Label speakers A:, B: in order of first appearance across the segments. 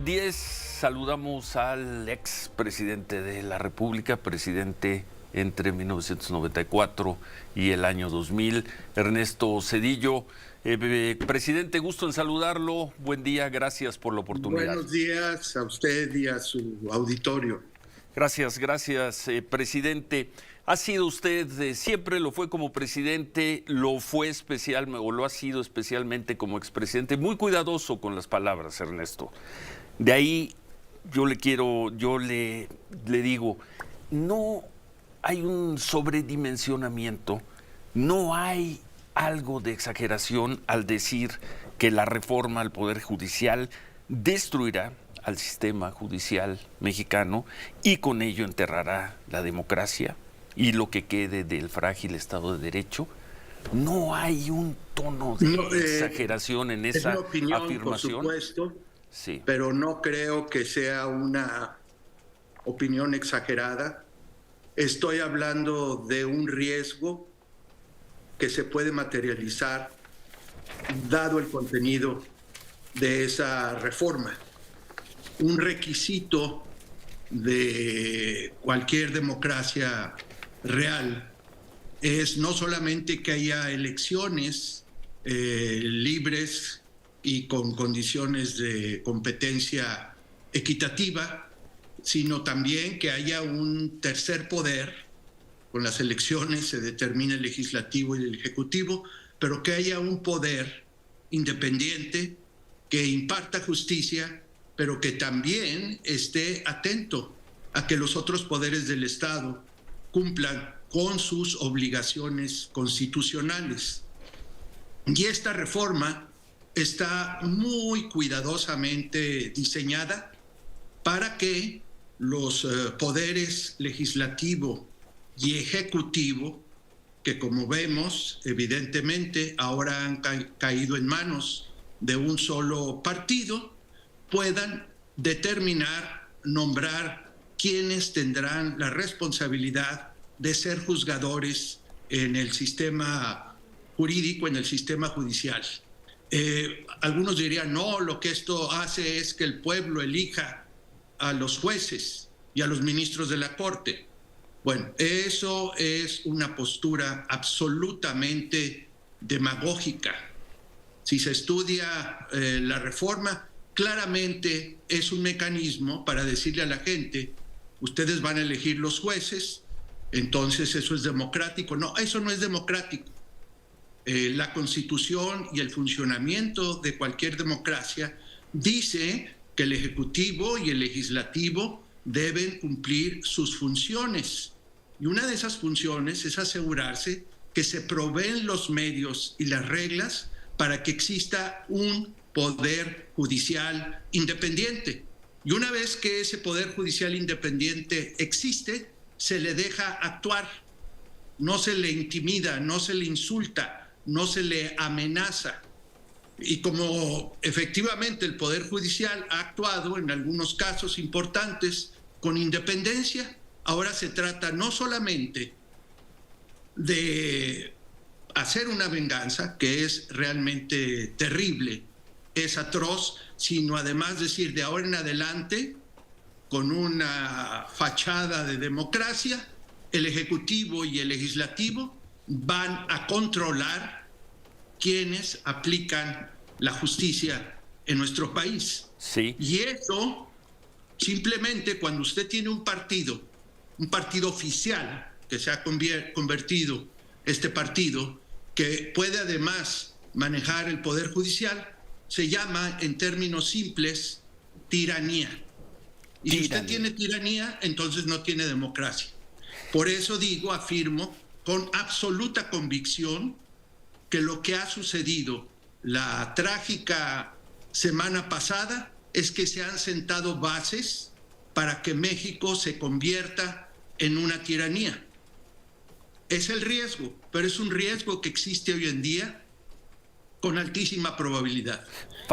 A: 10 saludamos al ex presidente de la República, presidente entre 1994 y el año 2000, Ernesto Zedillo. Presidente, gusto en saludarlo. Buen día, gracias por la oportunidad.
B: Buenos días a usted y a su auditorio.
A: Gracias, presidente. Ha sido usted, siempre lo fue como presidente, lo fue o lo ha sido especialmente como expresidente, muy cuidadoso con las palabras, Ernesto. De ahí yo le digo, no hay un sobredimensionamiento, no hay algo de exageración al decir que la reforma al Poder Judicial destruirá al sistema judicial mexicano y con ello enterrará la democracia y lo que quede del frágil Estado de Derecho. No hay un tono de exageración en esa
B: opinión,
A: afirmación.
B: por supuesto,
A: sí.
B: Pero no creo que sea una opinión exagerada. Estoy hablando de un riesgo que se puede materializar dado el contenido de esa reforma. Un requisito de cualquier democracia real es no solamente que haya elecciones libres y con condiciones de competencia equitativa, sino también que haya un tercer poder. Con las elecciones se determina el legislativo y el ejecutivo, pero que haya un poder independiente que imparta justicia, pero que también esté atento a que los otros poderes del Estado cumplan con sus obligaciones constitucionales. Y esta reforma está muy cuidadosamente diseñada para que los poderes legislativo y ejecutivo, que como vemos, evidentemente ahora han caído en manos de un solo partido, puedan determinar, nombrar quienes tendrán la responsabilidad de ser juzgadores en el sistema jurídico, en el sistema judicial. Algunos dirían, no, lo que esto hace es que el pueblo elija a los jueces y a los ministros de la Corte. Bueno, eso es una postura absolutamente demagógica. Si se estudia la reforma, claramente es un mecanismo para decirle a la gente, ustedes van a elegir los jueces, entonces eso es democrático. No, eso no es democrático. La Constitución y el funcionamiento de cualquier democracia dice que el Ejecutivo y el Legislativo deben cumplir sus funciones. Y una de esas funciones es asegurarse que se proveen los medios y las reglas para que exista un poder judicial independiente. Y una vez que ese poder judicial independiente existe, se le deja actuar. No se le intimida, no se le insulta, no se le amenaza. Y como efectivamente el Poder Judicial ha actuado en algunos casos importantes con independencia, ahora se trata no solamente de hacer una venganza, que es realmente terrible, es atroz, sino además decir de ahora en adelante, con una fachada de democracia, el Ejecutivo y el Legislativo van a controlar quienes aplican la justicia en nuestro país.
A: Sí.
B: Y eso, simplemente cuando usted tiene un partido oficial que se ha convertido este partido, que puede además manejar el Poder Judicial, se llama en términos simples tiranía. Y si usted tiene tiranía, entonces no tiene democracia. Por eso afirmo con absoluta convicción que lo que ha sucedido la trágica semana pasada es que se han sentado bases para que México se convierta en una tiranía. Es el riesgo, pero es un riesgo que existe hoy en día con altísima probabilidad.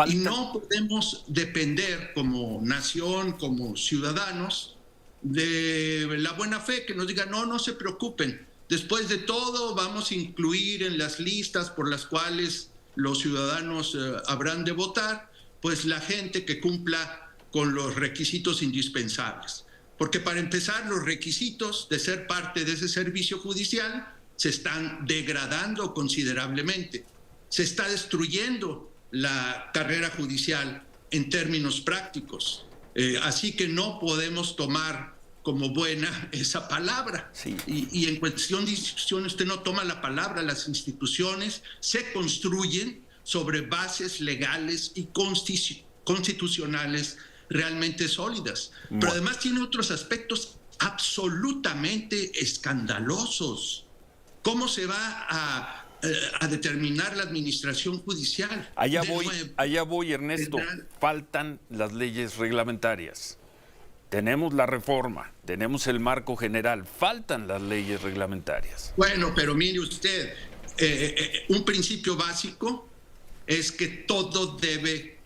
B: Y no podemos depender como nación, como ciudadanos, de la buena fe que nos digan, no se preocupen. Después de todo, vamos a incluir en las listas por las cuales los ciudadanos habrán de votar, pues la gente que cumpla con los requisitos indispensables. Porque para empezar, los requisitos de ser parte de ese servicio judicial se están degradando considerablemente. Se está destruyendo la carrera judicial en términos prácticos. Así que no podemos tomar como buena esa palabra.
A: Sí.
B: Y en cuestión de instituciones, usted no toma la palabra. Las instituciones se construyen sobre bases legales y constitucionales realmente sólidas. Pero además tiene otros aspectos absolutamente escandalosos. ¿Cómo se va a determinar la administración judicial?
A: Allá voy, Ernesto. Faltan las leyes reglamentarias. Tenemos la reforma, tenemos el marco general, faltan las leyes reglamentarias.
B: Bueno, pero mire usted, un principio básico es que todo debe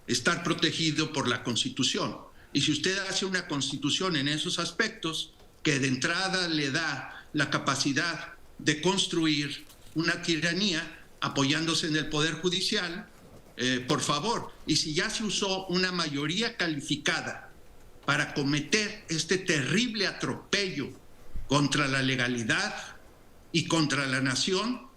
B: estar protegido por la Constitución. Y si usted hace una Constitución en esos aspectos, que de entrada le da la capacidad de construir una tiranía apoyándose en el Poder Judicial, por favor. Y si ya se usó una mayoría calificada para cometer este terrible atropello contra la legalidad y contra la nación,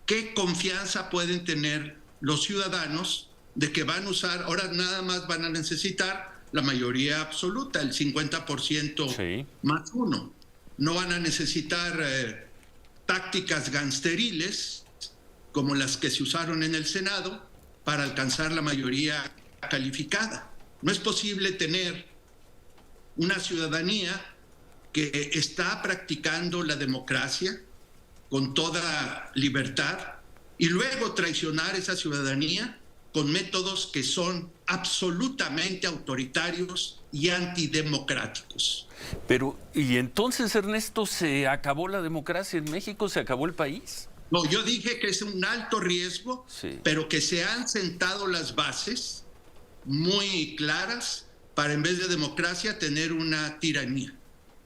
B: ¿qué confianza pueden tener los ciudadanos de que van a usar, ahora nada más van a necesitar la mayoría absoluta, el 50% sí, más uno? No van a necesitar tácticas gangsteriles como las que se usaron en el Senado para alcanzar la mayoría calificada. No es posible tener una ciudadanía que está practicando la democracia con toda libertad y luego traicionar esa ciudadanía con métodos que son absolutamente autoritarios y antidemocráticos.
A: Pero, ¿y entonces, Ernesto, se acabó la democracia en México? ¿Se acabó el país?
B: No, yo dije que es un alto riesgo, sí, pero que se han sentado las bases muy claras para, en vez de democracia, tener una tiranía.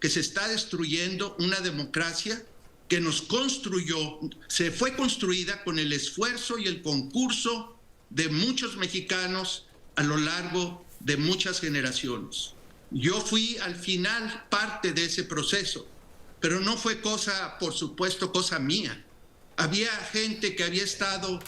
B: Que se está destruyendo una democracia que nos construyó, se fue construida con el esfuerzo y el concurso de muchos mexicanos a lo largo de muchas generaciones. Yo fui al final parte de ese proceso, pero no fue cosa, por supuesto, cosa mía. Había gente que había estado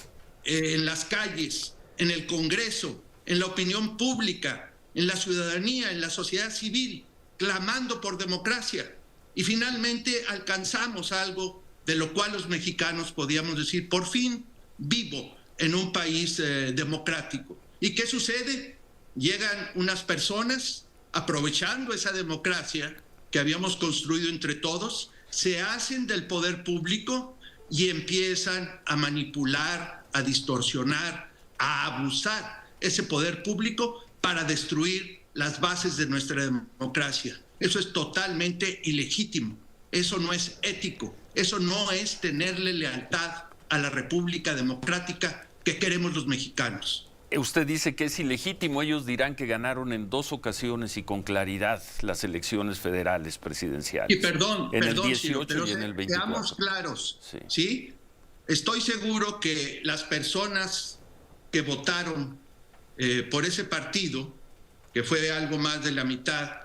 B: en las calles, en el Congreso, en la opinión pública, en la ciudadanía, en la sociedad civil, clamando por democracia. Y finalmente alcanzamos algo de lo cual los mexicanos podíamos decir, por fin vivo en un país democrático. ¿Y qué sucede? Llegan unas personas aprovechando esa democracia que habíamos construido entre todos, se hacen del poder público y empiezan a manipular, a distorsionar, a abusar ese poder público para destruir las bases de nuestra democracia. Eso es totalmente ilegítimo, eso no es ético, eso no es tenerle lealtad a la República Democrática que queremos los mexicanos.
A: Usted dice que es ilegítimo, ellos dirán que ganaron en 2 ocasiones y con claridad las elecciones federales presidenciales.
B: Y perdón,
A: el 18
B: señor, pero
A: y en el 24.
B: Seamos claros, ¿sí? Estoy seguro que las personas que votaron por ese partido, que fue algo más de la mitad,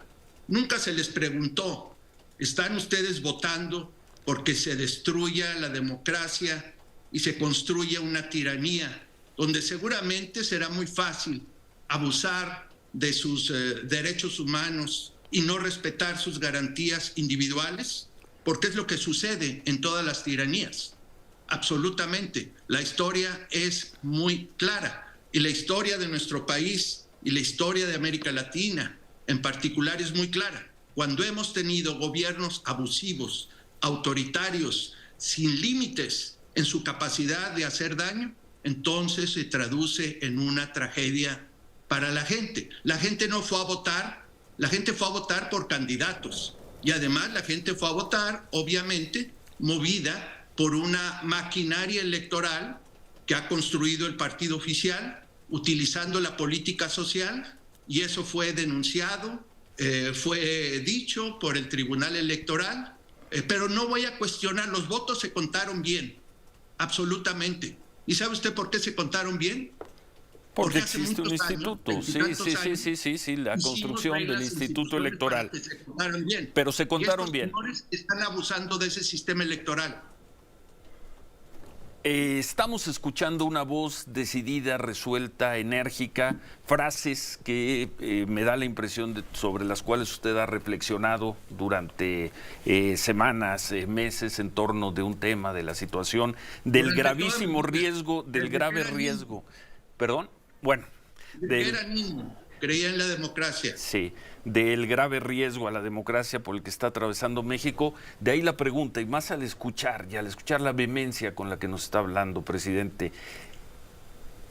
B: nunca se les preguntó, ¿están ustedes votando porque se destruya la democracia y se construya una tiranía donde seguramente será muy fácil abusar de sus derechos humanos y no respetar sus garantías individuales? Porque es lo que sucede en todas las tiranías. Absolutamente. La historia es muy clara. Y la historia de nuestro país y la historia de América Latina en particular es muy clara. Cuando hemos tenido gobiernos abusivos, autoritarios, sin límites en su capacidad de hacer daño, entonces se traduce en una tragedia para la gente. La gente no fue a votar, la gente fue a votar por candidatos. Y además la gente fue a votar, obviamente, movida por una maquinaria electoral que ha construido el partido oficial, utilizando la política social, y eso fue denunciado, fue dicho por el Tribunal Electoral, pero no voy a cuestionar, los votos se contaron bien, absolutamente. ¿Y sabe usted por qué se contaron bien?
A: Porque
B: hace
A: existe un
B: muchos años,
A: instituto, sí, la
B: hicimos
A: construcción del
B: reglas
A: instituto
B: instituciones
A: electoral.
B: para que se contaran bien.
A: Pero se
B: Y
A: contaron
B: estos
A: bien.
B: señores están abusando de ese sistema electoral.
A: Estamos escuchando una voz decidida, resuelta, enérgica, frases que me da la impresión sobre las cuales usted ha reflexionado durante semanas, meses en torno de un tema, de la situación, del
B: Durante
A: gravísimo
B: todo el-
A: riesgo, del
B: desde
A: grave
B: que era
A: riesgo. ¿Perdón? Bueno.
B: Desde que era niño, creía en la democracia.
A: Sí, del grave riesgo a la democracia por el que está atravesando México. De ahí la pregunta, y más al escuchar, y al escuchar la vehemencia con la que nos está hablando, presidente,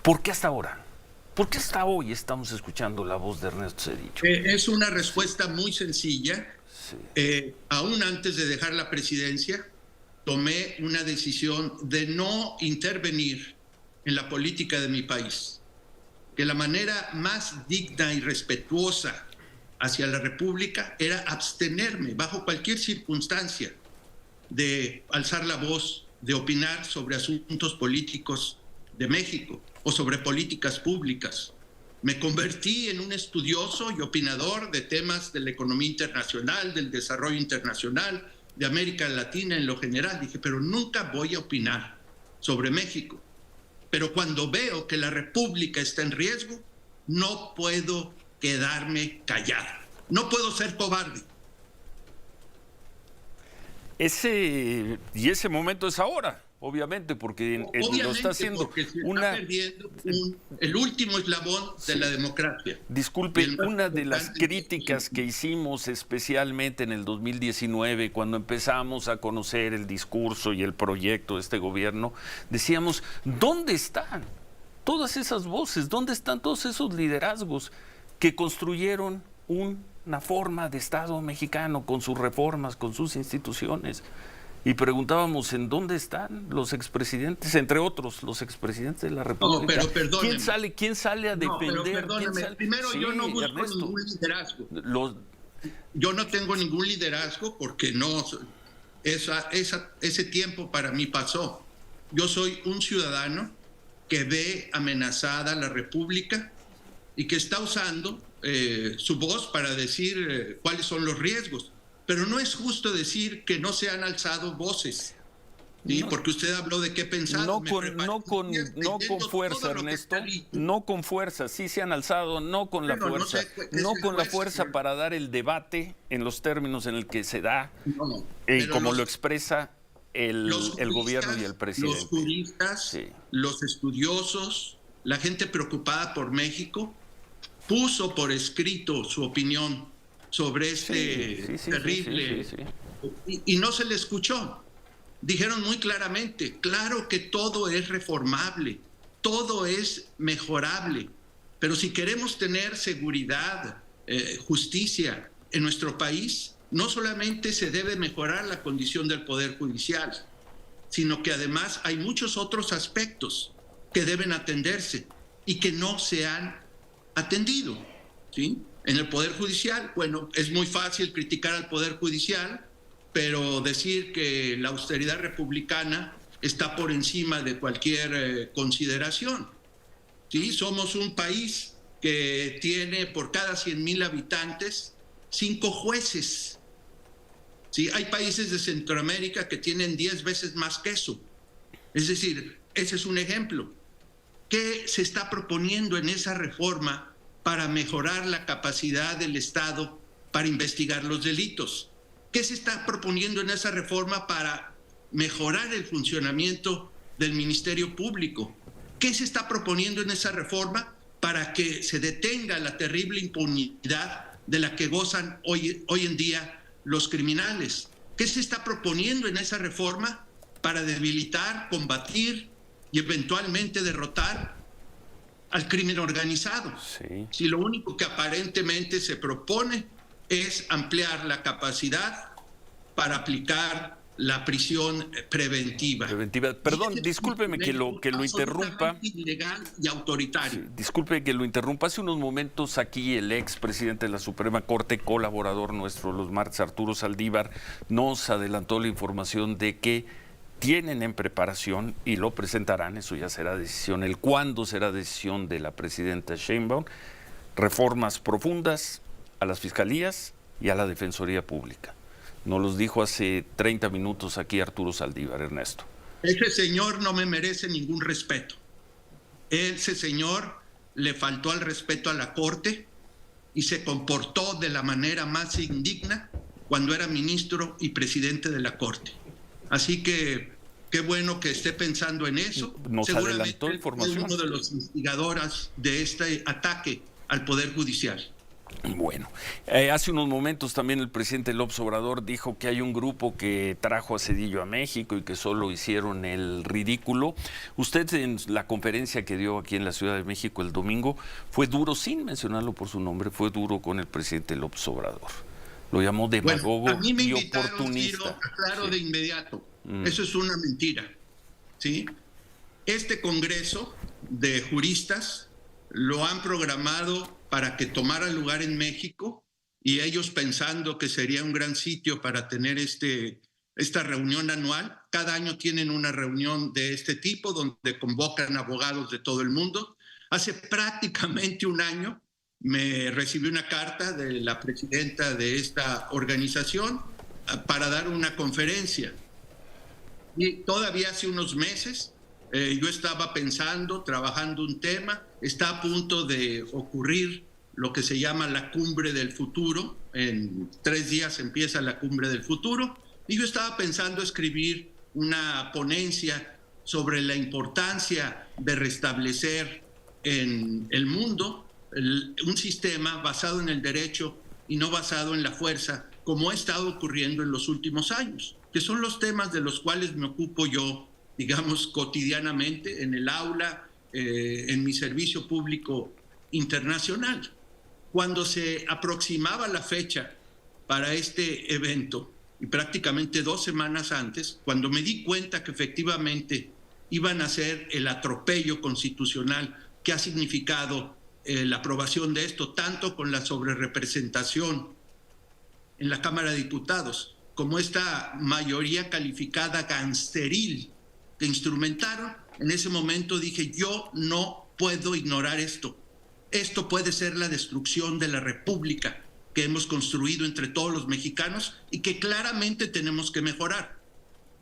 A: ¿por qué hasta ahora? ¿Por qué hasta hoy estamos escuchando la voz de Ernesto Zedillo?
B: Es una respuesta muy sencilla.
A: Sí.
B: Aún antes de dejar la presidencia, tomé una decisión de no intervenir en la política de mi país. Que la manera más digna y respetuosa hacia la República era abstenerme bajo cualquier circunstancia de alzar la voz, de opinar sobre asuntos políticos de México o sobre políticas públicas. Me convertí en un estudioso y opinador de temas de la economía internacional, del desarrollo internacional, de América Latina en lo general. Dije, pero nunca voy a opinar sobre México. Pero cuando veo que la República está en riesgo, no puedo quedarme callado. No puedo ser cobarde.
A: Ese momento es ahora, obviamente, porque lo está haciendo
B: porque se está perdiendo el último eslabón de la democracia.
A: Disculpe, una de las críticas que hicimos especialmente en el 2019, cuando empezamos a conocer el discurso y el proyecto de este gobierno, decíamos, ¿dónde están todas esas voces? ¿Dónde están todos esos liderazgos que construyeron una forma de Estado mexicano con sus reformas, con sus instituciones? Y preguntábamos en dónde están los expresidentes, entre otros, los expresidentes de la República.
B: No, pero perdóneme.
A: ¿Quién sale a defender?
B: No, pero perdóneme. Primero,
A: Sí,
B: yo no busco
A: Ernesto.
B: ningún liderazgo. Yo no tengo ningún liderazgo porque no, ese tiempo para mí pasó. Yo soy un ciudadano que ve amenazada la República y que está usando su voz para decir cuáles son los riesgos. Pero no es justo decir que no se han alzado voces, ¿sí?
A: No.
B: Porque usted habló de qué pensar.
A: No con fuerza, Ernesto. No con fuerza, sí se han alzado, no con la fuerza. No con la fuerza para dar el debate en los términos en el que se da, como lo expresa el gobierno y el presidente.
B: Los juristas, sí, los estudiosos, la gente preocupada por México, puso por escrito su opinión sobre este terrible. Y no se le escuchó. Dijeron muy claramente, claro que todo es reformable, todo es mejorable, pero si queremos tener seguridad, justicia en nuestro país, no solamente se debe mejorar la condición del Poder Judicial, sino que además hay muchos otros aspectos que deben atenderse y que no se han atendido, ¿sí? En el Poder Judicial, bueno, es muy fácil criticar al Poder Judicial, pero decir que la austeridad republicana está por encima de cualquier consideración. ¿Sí? Somos un país que tiene por cada 100,000 habitantes 5 jueces. ¿Sí? Hay países de Centroamérica que tienen 10 veces más que eso. Es decir, ese es un ejemplo. ¿Qué se está proponiendo en esa reforma para mejorar la capacidad del Estado para investigar los delitos? ¿Qué se está proponiendo en esa reforma para mejorar el funcionamiento del Ministerio Público? ¿Qué se está proponiendo en esa reforma para que se detenga la terrible impunidad de la que gozan hoy en día los criminales? ¿Qué se está proponiendo en esa reforma para debilitar, combatir y eventualmente derrotar al crimen organizado?
A: Sí.
B: Si lo único que aparentemente se propone es ampliar la capacidad para aplicar la prisión preventiva.
A: Perdón, discúlpeme que lo interrumpa.
B: Ilegal y autoritario.
A: Sí, disculpe que lo interrumpa. Hace unos momentos aquí el ex presidente de la Suprema Corte, colaborador nuestro los martes, Arturo Saldívar, nos adelantó la información de que tienen en preparación y lo presentarán, eso ya será decisión, el cuándo será decisión de la presidenta Sheinbaum, reformas profundas a las fiscalías y a la Defensoría Pública. Nos los dijo hace 30 minutos aquí Arturo Saldívar, Ernesto.
B: Ese señor no me merece ningún respeto. Ese señor le faltó al respeto a la Corte y se comportó de la manera más indigna cuando era ministro y presidente de la Corte. Así que qué bueno que esté pensando en eso.
A: Nos adelantó información.
B: Es uno de los instigadores de este ataque al Poder Judicial.
A: Bueno, hace unos momentos también el presidente López Obrador dijo que hay un grupo que trajo a Zedillo a México y que solo hicieron el ridículo. Usted en la conferencia que dio aquí en la Ciudad de México el domingo fue duro, sin mencionarlo por su nombre, fue duro con el presidente López Obrador. Lo llamó demagogo
B: a mí me
A: y
B: invitaron,
A: oportunista.
B: Ciro, aclaro de inmediato. Eso es una mentira. ¿Sí? Este Congreso de juristas lo han programado para que tomara lugar en México y ellos pensando que sería un gran sitio para tener esta reunión anual. Cada año tienen una reunión de este tipo donde convocan abogados de todo el mundo. Hace prácticamente un año me recibí una carta de la presidenta de esta organización para dar una conferencia. Y todavía hace unos meses yo estaba pensando, trabajando un tema, está a punto de ocurrir lo que se llama la Cumbre del Futuro. En 3 días empieza la Cumbre del Futuro. Y yo estaba pensando escribir una ponencia sobre la importancia de restablecer en el mundo un sistema basado en el derecho y no basado en la fuerza, como ha estado ocurriendo en los últimos años, que son los temas de los cuales me ocupo yo, digamos, cotidianamente en el aula, en mi servicio público internacional. Cuando se aproximaba la fecha para este evento, y prácticamente 2 semanas antes, cuando me di cuenta que efectivamente iban a hacer el atropello constitucional que ha significado la aprobación de esto, tanto con la sobrerepresentación en la Cámara de Diputados, como esta mayoría calificada gangsteril que instrumentaron, en ese momento dije, yo no puedo ignorar esto. Esto puede ser la destrucción de la República que hemos construido entre todos los mexicanos y que claramente tenemos que mejorar.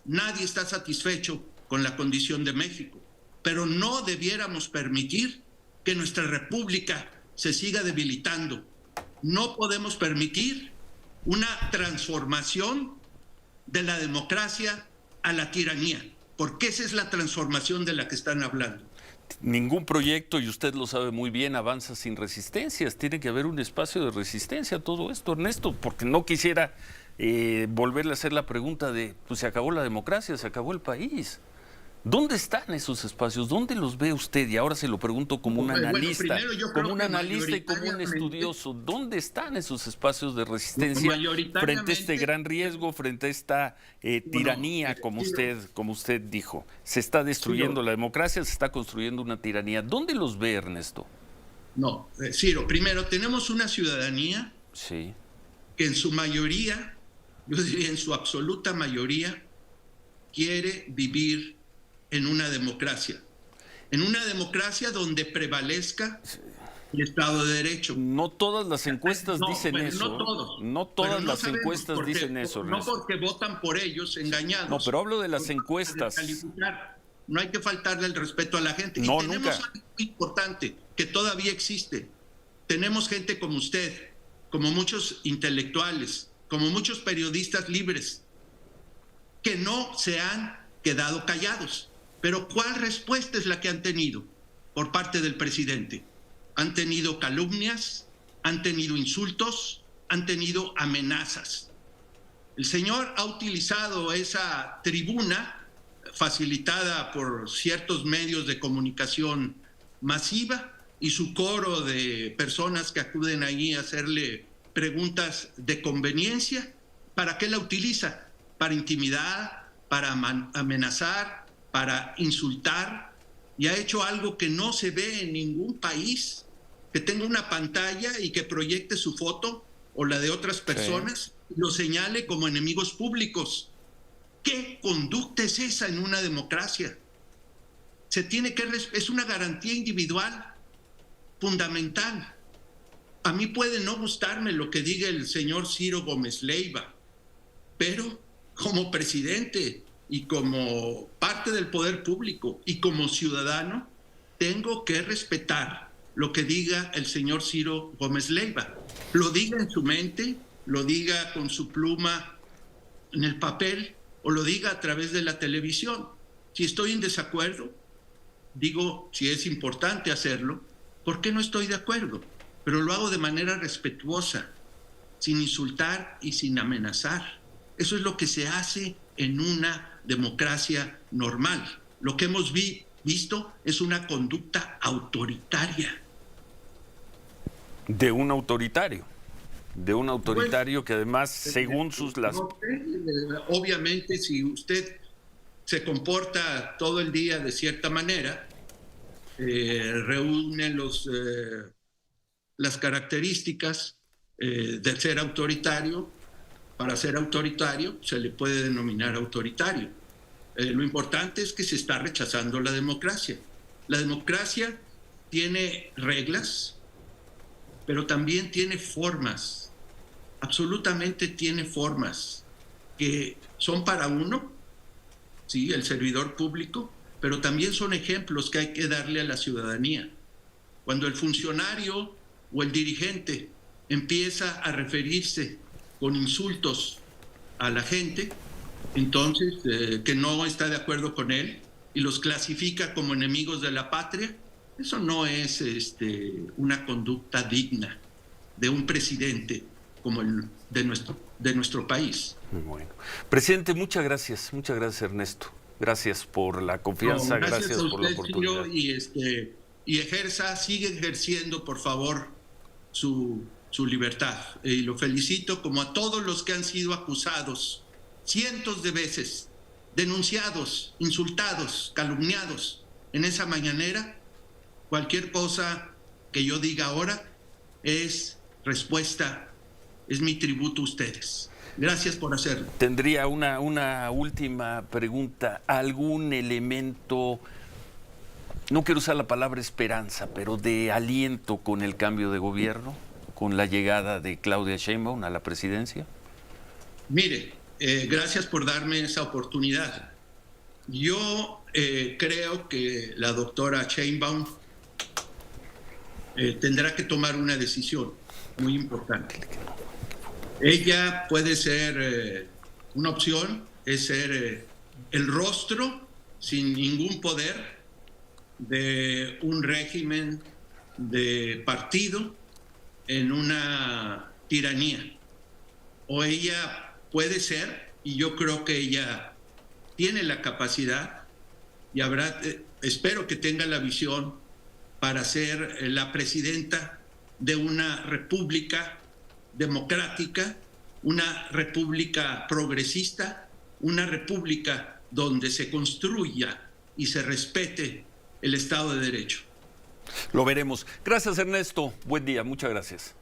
B: Nadie está satisfecho con la condición de México, pero no debiéramos permitir que nuestra República se siga debilitando. No podemos permitir una transformación de la democracia a la tiranía, porque esa es la transformación de la que están hablando.
A: Ningún proyecto, y usted lo sabe muy bien, avanza sin resistencias. Tiene que haber un espacio de resistencia a todo esto, Ernesto, porque no quisiera volverle a hacer la pregunta de, pues se acabó la democracia, se acabó el país. ¿Dónde están esos espacios? ¿Dónde los ve usted? Y ahora se lo pregunto como un analista, como un analista y como un estudioso. ¿Dónde están esos espacios de resistencia frente a este gran riesgo, frente a esta tiranía, como usted dijo? Se está destruyendo la democracia, se está construyendo una tiranía. ¿Dónde los ve, Ernesto?
B: No, Ciro, primero, tenemos una ciudadanía
A: sí,
B: que en su mayoría, yo diría en su absoluta mayoría, quiere vivir en una democracia donde prevalezca el Estado de Derecho.
A: No todas las encuestas dicen eso.
B: No todos.
A: No todas las encuestas dicen eso.
B: No porque votan por ellos engañados.
A: No, pero hablo de las encuestas.
B: No hay que faltarle el respeto a la gente.
A: No,
B: y tenemos
A: nunca.
B: algo muy importante que todavía existe. Tenemos gente como usted, como muchos intelectuales, como muchos periodistas libres, que no se han quedado callados. Pero ¿cuál respuesta es la que han tenido por parte del presidente? Han tenido calumnias, han tenido insultos, han tenido amenazas. El señor ha utilizado esa tribuna facilitada por ciertos medios de comunicación masiva y su coro de personas que acuden allí a hacerle preguntas de conveniencia. ¿Para qué la utiliza? Para intimidar, para amenazar, para insultar, y ha hecho algo que no se ve en ningún país, que tenga una pantalla y que proyecte su foto o la de otras personas, y lo señale como enemigos públicos. ¿Qué conducta es esa en una democracia? Se tiene que es una garantía individual fundamental. A mí puede no gustarme lo que diga el señor Ciro Gómez Leiva, pero como presidente y como parte del poder público y como ciudadano, tengo que respetar lo que diga el señor Ciro Gómez Leiva. Lo diga en su mente, lo diga con su pluma en el papel o lo diga a través de la televisión. Si estoy en desacuerdo, digo si es importante hacerlo, ¿por qué no estoy de acuerdo? Pero lo hago de manera respetuosa, sin insultar y sin amenazar. Eso es lo que se hace en una democracia normal. Lo que hemos visto es una conducta autoritaria.
A: De un autoritario. De un autoritario que además, según sus...
B: Obviamente, si usted se comporta todo el día de cierta manera, reúne las características de ser autoritario. Para ser autoritario se le puede denominar autoritario. Lo importante es que se está rechazando la democracia. La democracia tiene reglas, pero también tiene formas, absolutamente tiene formas que son para uno, sí, el servidor público, pero también son ejemplos que hay que darle a la ciudadanía. Cuando el funcionario o el dirigente empieza a referirse con insultos a la gente, entonces que no está de acuerdo con él y los clasifica como enemigos de la patria, eso no es una conducta digna de un presidente como el de nuestro país.
A: Bueno, presidente, muchas gracias Ernesto. Gracias por la confianza, gracias por la oportunidad.
B: Y sigue ejerciendo, por favor, su libertad. Y lo felicito, como a todos los que han sido acusados cientos de veces, denunciados, insultados, calumniados en esa mañanera. Cualquier cosa que yo diga ahora es respuesta, es mi tributo a ustedes. Gracias por hacerlo.
A: Tendría una última pregunta. ¿Algún elemento, no quiero usar la palabra esperanza, pero de aliento con el cambio de gobierno, con la llegada de Claudia Sheinbaum a la presidencia?
B: Mire, gracias por darme esa oportunidad. Yo creo que la doctora Sheinbaum tendrá que tomar una decisión muy importante. Ella puede ser una opción, es ser el rostro sin ningún poder de un régimen de partido en una tiranía. O ella puede ser, y yo creo que ella tiene la capacidad y espero que tenga la visión para ser la presidenta de una república democrática, una república progresista, una república donde se construya y se respete el Estado de Derecho.
A: Lo veremos. Gracias, Ernesto. Buen día. Muchas gracias.